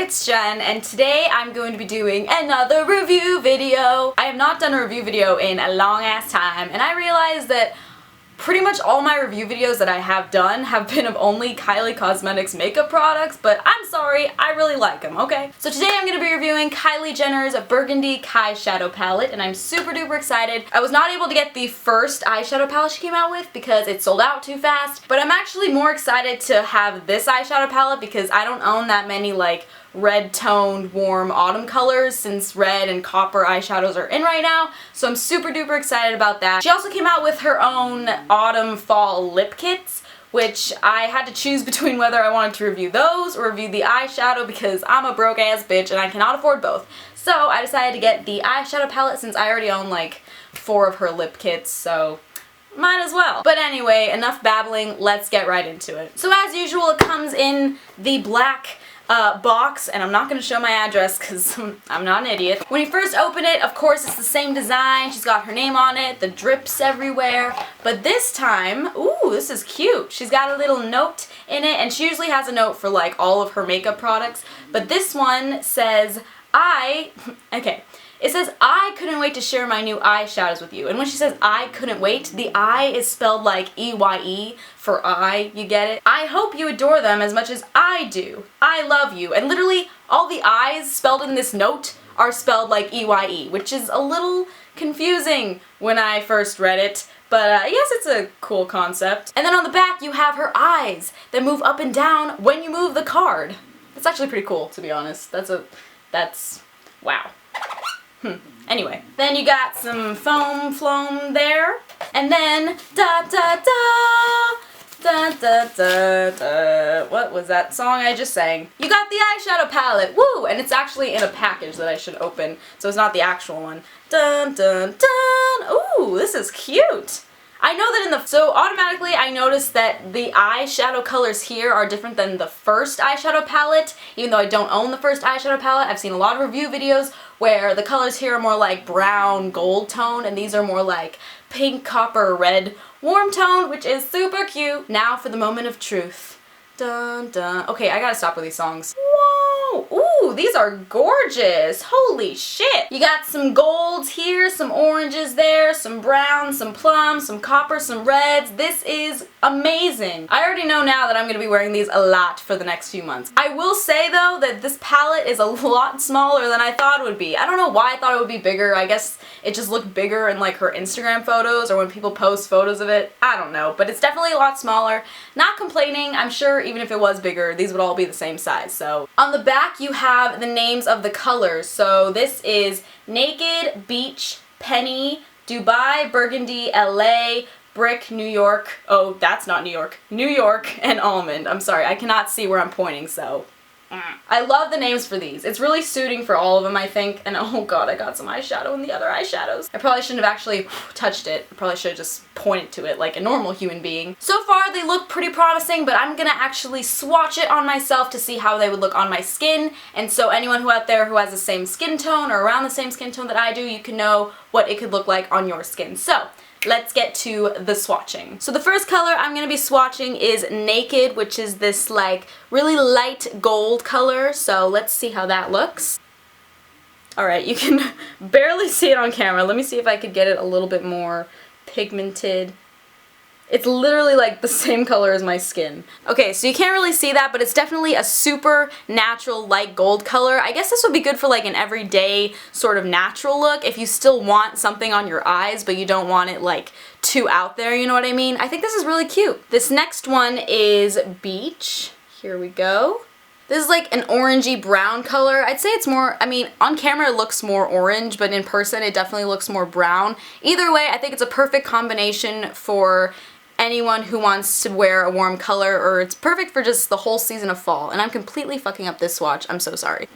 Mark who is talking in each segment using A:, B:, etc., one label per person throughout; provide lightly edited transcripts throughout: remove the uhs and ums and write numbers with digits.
A: it's Jen, and today I'm going to be doing another review video. I have not done a review video in a long ass time, and I realized that pretty much all my review videos that I have done have been of only Kylie Cosmetics makeup products, but I'm sorry, I really like them, okay? So today I'm going to be reviewing Kylie Jenner's Burgundy Kyshadow Palette, and I'm super duper excited. I was not able to get the first eyeshadow palette she came out with because it sold out too fast, but I'm actually more excited to have this eyeshadow palette because I don't own that many like red toned warm autumn colors since red and copper eyeshadows are in right now, so I'm super duper excited about that. She also came out with her own autumn fall lip kits, which I had to choose between whether I wanted to review those or review the eyeshadow because I'm a broke ass bitch and I cannot afford both. So I decided to get the eyeshadow palette since I already own like 4 of her lip kits, so might as well. But anyway, enough babbling, let's get right into it. So as usual, it comes in the black box, and I'm not going to show my address because I'm not an idiot. When you first open it, of course, it's the same design. She's got her name on it, the drips everywhere. But this time, ooh, this is cute. She's got a little note in it, and she usually has a note for like all of her makeup products. But this one says, it says, I couldn't wait to share my new eyeshadows with you. And when she says I couldn't wait, the I is spelled like E-Y-E for I, you get it? I hope you adore them as much as I do. I love you. And literally all the I's spelled in this note are spelled like E-Y-E, which is a little confusing when I first read it. But yes, it's a cool concept. And then on the back you have her eyes that move up and down when you move the card. That's actually pretty cool, to be honest. That's, wow. Anyway, then you got some foam there, and then what was that song I just sang? You got the eyeshadow palette, woo! And it's actually in a package that I should open, so it's not the actual one. Dun dun dun! Ooh, this is cute! I know that so automatically I noticed that the eyeshadow colors here are different than the first eyeshadow palette. Even though I don't own the first eyeshadow palette, I've seen a lot of review videos where the colors here are more like brown gold tone and these are more like pink, copper, red warm tone, which is super cute. Now for the moment of truth. Dun dun. Okay, I gotta stop with these songs. Whoa! Ooh, these are gorgeous! Holy shit! You got some golds here, some oranges there, some browns, some plums, some copper, some reds. This is amazing! I already know now that I'm gonna be wearing these a lot for the next few months. I will say though that this palette is a lot smaller than I thought it would be. I don't know why I thought it would be bigger. I guess it just looked bigger in like her Instagram photos or when people post photos of it. I don't know, but it's definitely a lot smaller. Not complaining. I'm sure even if it was bigger, these would all be the same size. So on the back you have the names of the colors. So this is Naked, Beach, Penny, Dubai, Burgundy, LA, Brick, New York. Oh, that's not New York. New York and Almond. I'm sorry, I cannot see where I'm pointing, so I love the names for these. It's really suiting for all of them, I think. And oh god, I got some eyeshadow in the other eyeshadows. I probably shouldn't have actually touched it. I probably should have just pointed to it like a normal human being. So far, they look pretty promising, but I'm gonna actually swatch it on myself to see how they would look on my skin. And so anyone who out there who has the same skin tone or around the same skin tone that I do, you can know what it could look like on your skin. So let's get to the swatching. So the first color I'm going to be swatching is Naked, which is this like really light gold color. So let's see how that looks. Alright, you can barely see it on camera. Let me see if I could get it a little bit more pigmented. It's literally like the same color as my skin. Okay, so you can't really see that, but it's definitely a super natural light gold color. I guess this would be good for like an everyday sort of natural look if you still want something on your eyes, but you don't want it like too out there, you know what I mean? I think this is really cute. This next one is Beach. Here we go. This is like an orangey brown color. I'd say it's more, I mean, on camera it looks more orange, but in person it definitely looks more brown. Either way, I think it's a perfect combination for anyone who wants to wear a warm color, or it's perfect for just the whole season of fall. And I'm completely fucking up this swatch. I'm so sorry.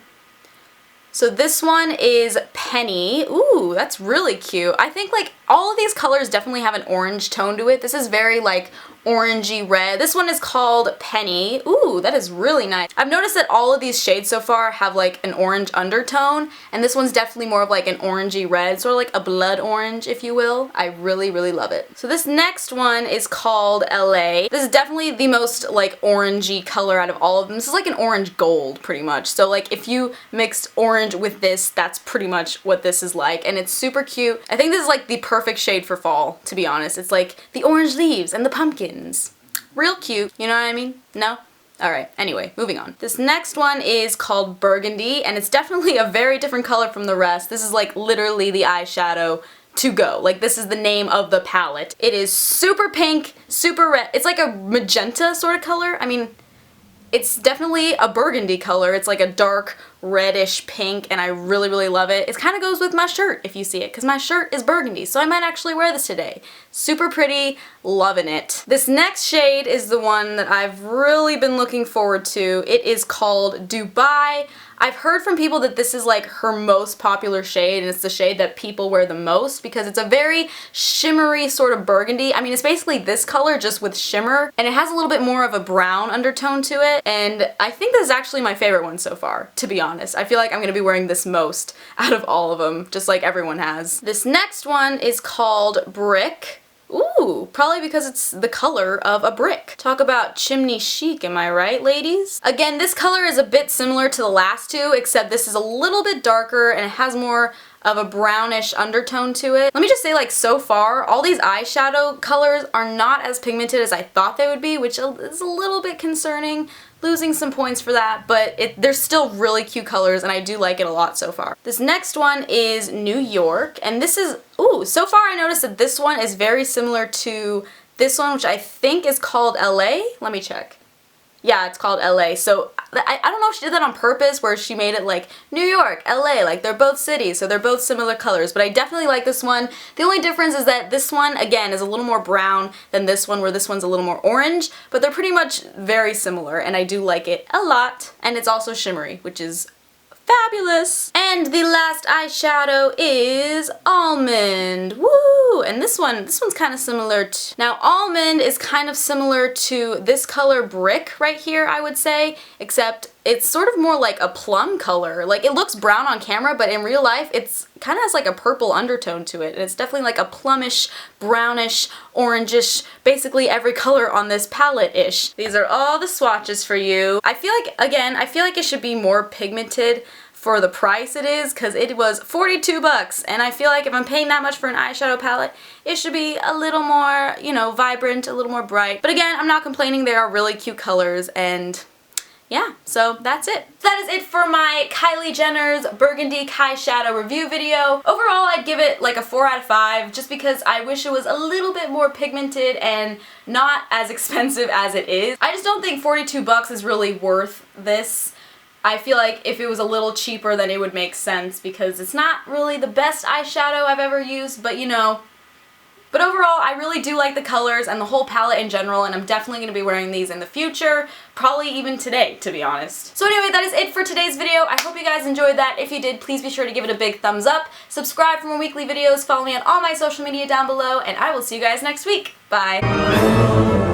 A: So this one is Penny. Ooh, that's really cute. I think like All of these colors definitely have an orange tone to it. This is very like orangey red. This one is called Penny. Ooh, that is really nice. I've noticed that all of these shades so far have like an orange undertone, and this one's definitely more of like an orangey red, sort of like a blood orange, if you will. I really, really love it. So this next one is called LA. This is definitely the most like orangey color out of all of them. This is like an orange gold, pretty much. So like if you mixed orange with this, that's pretty much what this is like, and it's super cute. I think this is like the perfect shade for fall, to be honest. It's like the orange leaves and the pumpkin. Real cute, you know what I mean? No? Alright, anyway, moving on. This next one is called Burgundy, and it's definitely a very different color from the rest. This is like literally the eyeshadow to go. Like, this is the name of the palette. It is super pink, super red. It's like a magenta sort of color. I mean, it's definitely a burgundy color. It's like a dark reddish pink, and I really, really love it. It kind of goes with my shirt if you see it, because my shirt is burgundy, so I might actually wear this today. Super pretty, loving it. This next shade is the one that I've really been looking forward to. It is called Dubai. I've heard from people that this is like her most popular shade, and it's the shade that people wear the most because it's a very shimmery sort of burgundy. I mean, it's basically this color just with shimmer, and it has a little bit more of a brown undertone to it, and I think this is actually my favorite one so far, to be honest. I feel like I'm gonna be wearing this most out of all of them, just like everyone has. This next one is called Brick. Ooh, probably because it's the color of a brick. Talk about chimney chic, am I right, ladies? Again, this color is a bit similar to the last two, except this is a little bit darker and it has more of a brownish undertone to it. Let me just say, like, so far, all these eyeshadow colors are not as pigmented as I thought they would be, which is a little bit concerning. Losing some points for that, but they're still really cute colors, and I do like it a lot so far. This next one is New York, and this is, ooh, so far I noticed that this one is very similar to this one, which I think is called LA. Let me check. Yeah, it's called LA. So I don't know if she did that on purpose, where she made it like New York, LA, like they're both cities, so they're both similar colors, but I definitely like this one. The only difference is that this one, again, is a little more brown than this one, where this one's a little more orange, but they're pretty much very similar, and I do like it a lot, and it's also shimmery, which is fabulous. And the last eyeshadow is Almond. Woo! And this one's kind of similar to, now Almond is kind of similar to this color Brick right here, I would say, except it's sort of more like a plum color. Like, it looks brown on camera, but in real life it's kind of has like a purple undertone to it, and it's definitely like a plumish, brownish, orangish, basically every color on this palette-ish. These are all the swatches for you. I feel like, again, I feel like it should be more pigmented for the price it is, because it was 42 bucks, and I feel like if I'm paying that much for an eyeshadow palette, it should be a little more, you know, vibrant, a little more bright. But again, I'm not complaining. They are really cute colors, and yeah, so that's it. That is it for my Kylie Jenner's Burgundy Kyshadow review video. Overall, I'd give it like a 4 out of 5, just because I wish it was a little bit more pigmented and not as expensive as it is. I just don't think 42 bucks is really worth this. I feel like if it was a little cheaper, then it would make sense, because it's not really the best eyeshadow I've ever used, but you know. But overall, I really do like the colors and the whole palette in general, and I'm definitely going to be wearing these in the future, probably even today, to be honest. So anyway, that is it for today's video. I hope you guys enjoyed that. If you did, please be sure to give it a big thumbs up, subscribe for more weekly videos, follow me on all my social media down below, and I will see you guys next week. Bye!